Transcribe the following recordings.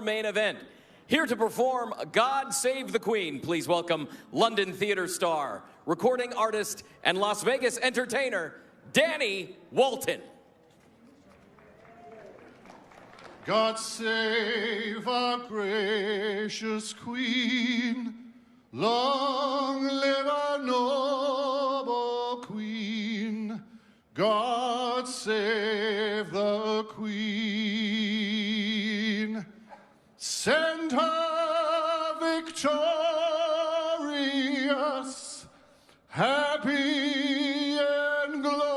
main event. Here to perform God Save the Queen, please welcome London theater star, recording artist, and Las Vegas entertainer, Danny Walton. God save our gracious Queen. Long live our noble Queen. God save the Queen. Send her victorious, happy and glorious,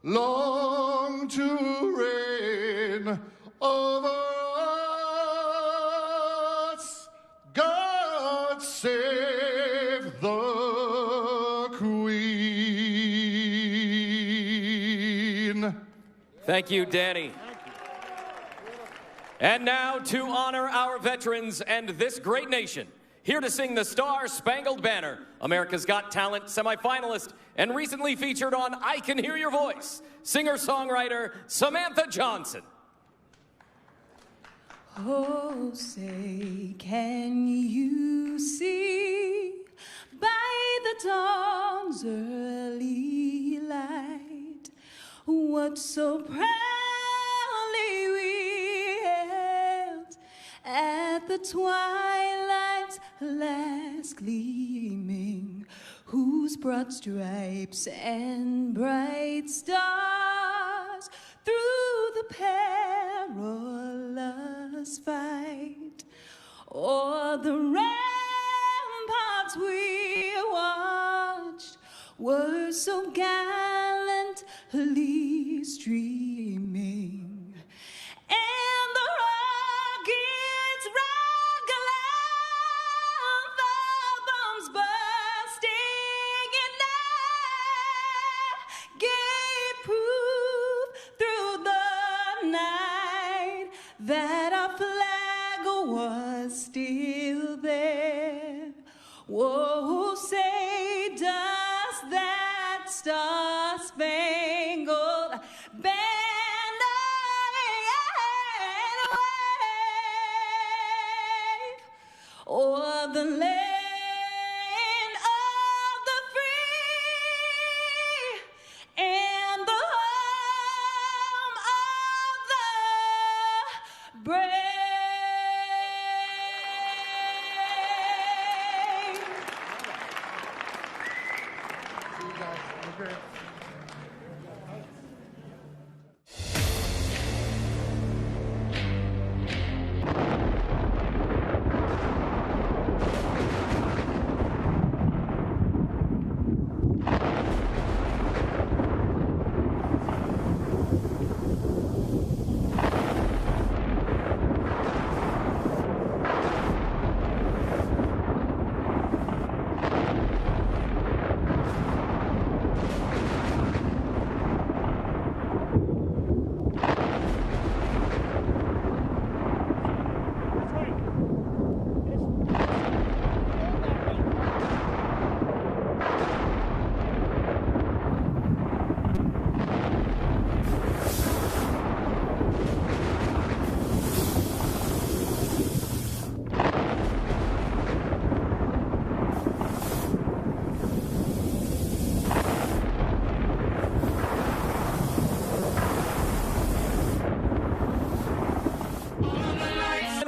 long to reign over us. God save the Queen. Thank you, Danny. And now, to honor our veterans and this great nation, here to sing the Star-Spangled Banner, America's Got Talent semifinalist and recently featured on I Can Hear Your Voice, singer-songwriter Samantha Johnson. Oh, say, can you see by the dawn's early light what so proudly we hailed at the twilight's last gleaming, whose broad stripes and bright stars through the perilous fight o'er the ramparts we watched were so gallantly streaming, and the rockets' rugged bombs bursting in air gave proof through the night that our flag was still there. Whoa, say, does that star-spangled banner yet wave o'er the land of the free and the home of the brave?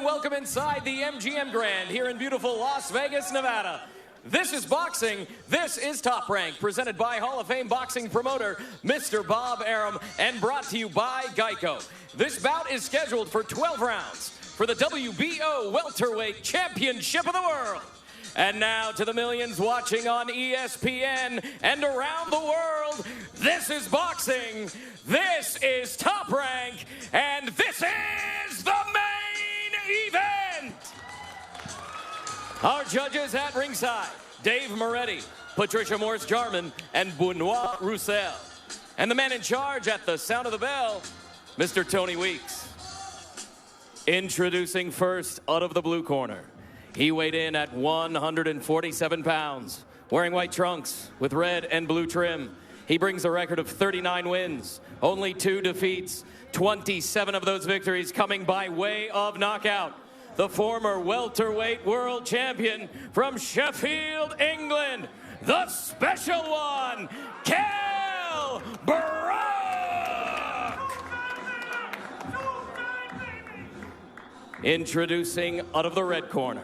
Welcome inside the MGM Grand here in beautiful Las Vegas, Nevada. This is boxing. This is Top Rank, presented by Hall of Fame boxing promoter Mr. Bob Arum and brought to you by Geico. This bout is scheduled for 12 rounds for the WBO Welterweight Championship of the World. And now to the millions watching on ESPN and around the world, this is boxing, this is Top Rank, and this is the main event. Our judges at ringside, Dave Moretti, Patricia Morse-Jarman, and Benoit Roussel. And the man in charge at the sound of the bell, Mr. Tony Weeks. Introducing first, out of the blue corner. He weighed in at 147 pounds, wearing white trunks with red and blue trim. He brings a record of 39 wins, only 2 defeats, 27 of those victories coming by way of knockout. The former welterweight world champion from Sheffield, England, the special one, Kell Brook. Introducing out of the red corner.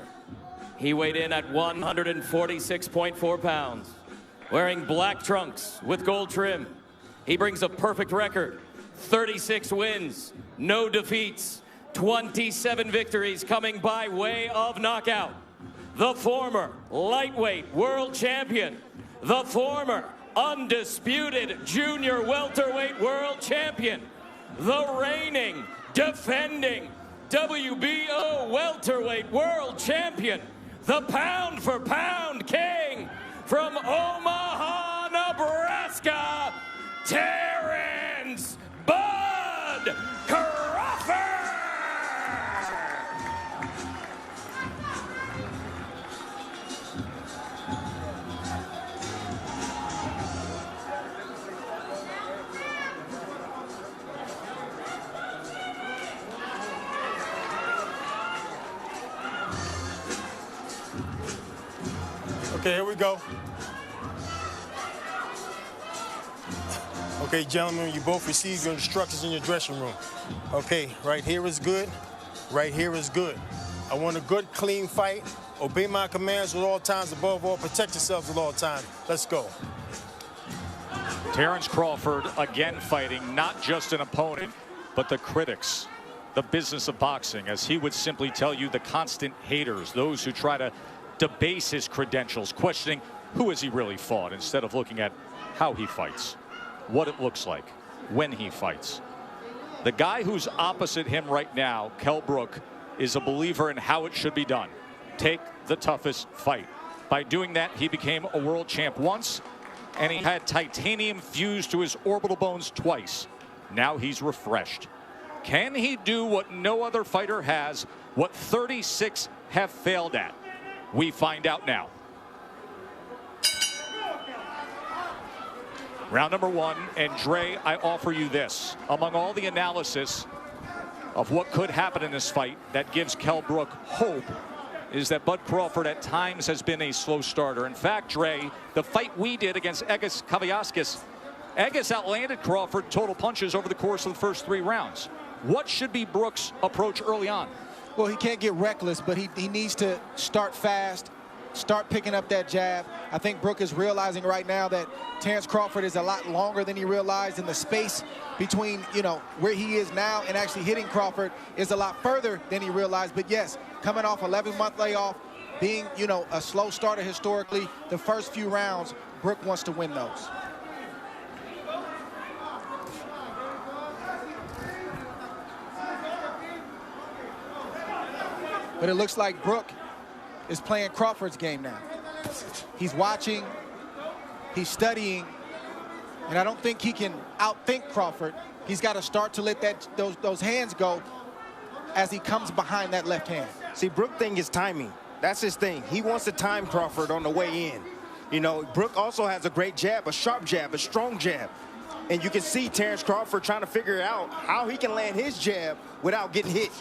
He weighed in at 146.4 pounds, wearing black trunks with gold trim. He brings a perfect record, 36 wins, no defeats, 27 victories coming by way of knockout. The former lightweight world champion, the former undisputed junior welterweight world champion, the reigning, defending WBO welterweight world champion, the pound-for-pound king from Omaha, Nebraska, Terence Bud Crawford. Okay, here we go. Okay, gentlemen, you both received your instructions in your dressing room. Okay, right here is good. Right here is good. I want a good, clean fight. Obey my commands at all times. Above all, protect yourselves at all times. Let's go. Terence Crawford again fighting not just an opponent, but the critics, the business of boxing, as he would simply tell you, the constant haters, those who try to debase his credentials, questioning who has he really fought instead of looking at how he fights, what it looks like when he fights. The guy who's opposite him right now, Kell Brook, is a believer in how it should be done. Take the toughest fight. By doing that, he became a world champ once, and he had titanium fused to his orbital bones twice. Now he's refreshed. Can he do what no other fighter has, what 36 have failed at? We find out now. Round number 1, and Dre, I offer you this. Among all the analysis of what could happen in this fight that gives Kell Brook hope is that Bud Crawford at times has been a slow starter. In fact, Dre, the fight we did against Egis Kaviaskis, Egis outlanded Crawford total punches over the course of the first 3 rounds. What should be Brook's approach early on? Well, he can't get reckless, but he needs to start fast, start picking up that jab. I think Brook is realizing right now that Terence Crawford is a lot longer than he realized, and the space between, where he is now and actually hitting Crawford is a lot further than he realized. But yes, coming off 11-month layoff, being, a slow starter historically, the first few rounds, Brook wants to win those. But it looks like Brook is playing Crawford's game now. He's watching, he's studying, and I don't think he can outthink Crawford. He's got to start to let those hands go as he comes behind that left hand. See, Brook thing is timing. That's his thing. He wants to time Crawford on the way in. Brook also has a great jab, a sharp jab, a strong jab. And you can see Terence Crawford trying to figure out how he can land his jab without getting hit.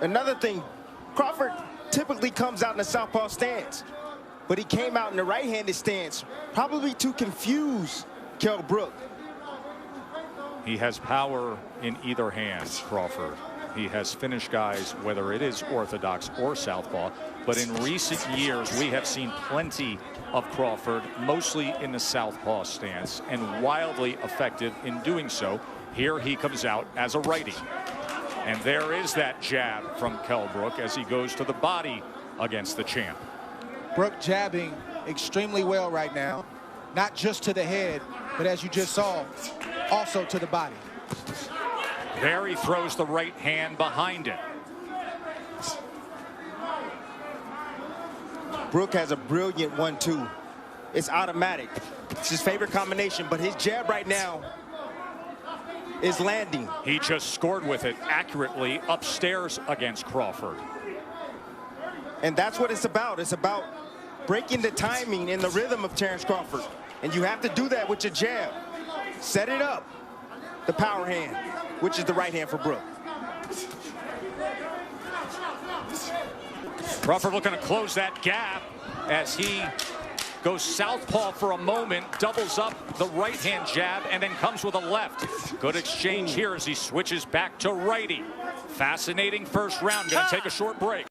Another thing, Crawford typically comes out in the southpaw stance, but he came out in the right-handed stance, probably to confuse Kell Brook. He has power in either hand, Crawford. He has finished guys, whether it is orthodox or southpaw, but in recent years, we have seen plenty of Crawford, mostly in the southpaw stance, and wildly effective in doing so. Here he comes out as a righty. And there is that jab from Kell Brook as he goes to the body against the champ. Brook jabbing extremely well right now, not just to the head, but as you just saw, also to the body. There he throws the right hand behind it. Brook has a brilliant 1-2. It's automatic. It's his favorite combination, but his jab right now is landing. He just scored with it accurately upstairs against Crawford. And that's what it's about. It's about breaking the timing and the rhythm of Terence Crawford. And you have to do that with your jab. Set it up. The power hand, which is the right hand for Brook. Crawford looking to close that gap as he goes southpaw for a moment, doubles up the right hand jab, and then comes with a left. Good exchange here as he switches back to righty. Fascinating first round. Going to take a short break.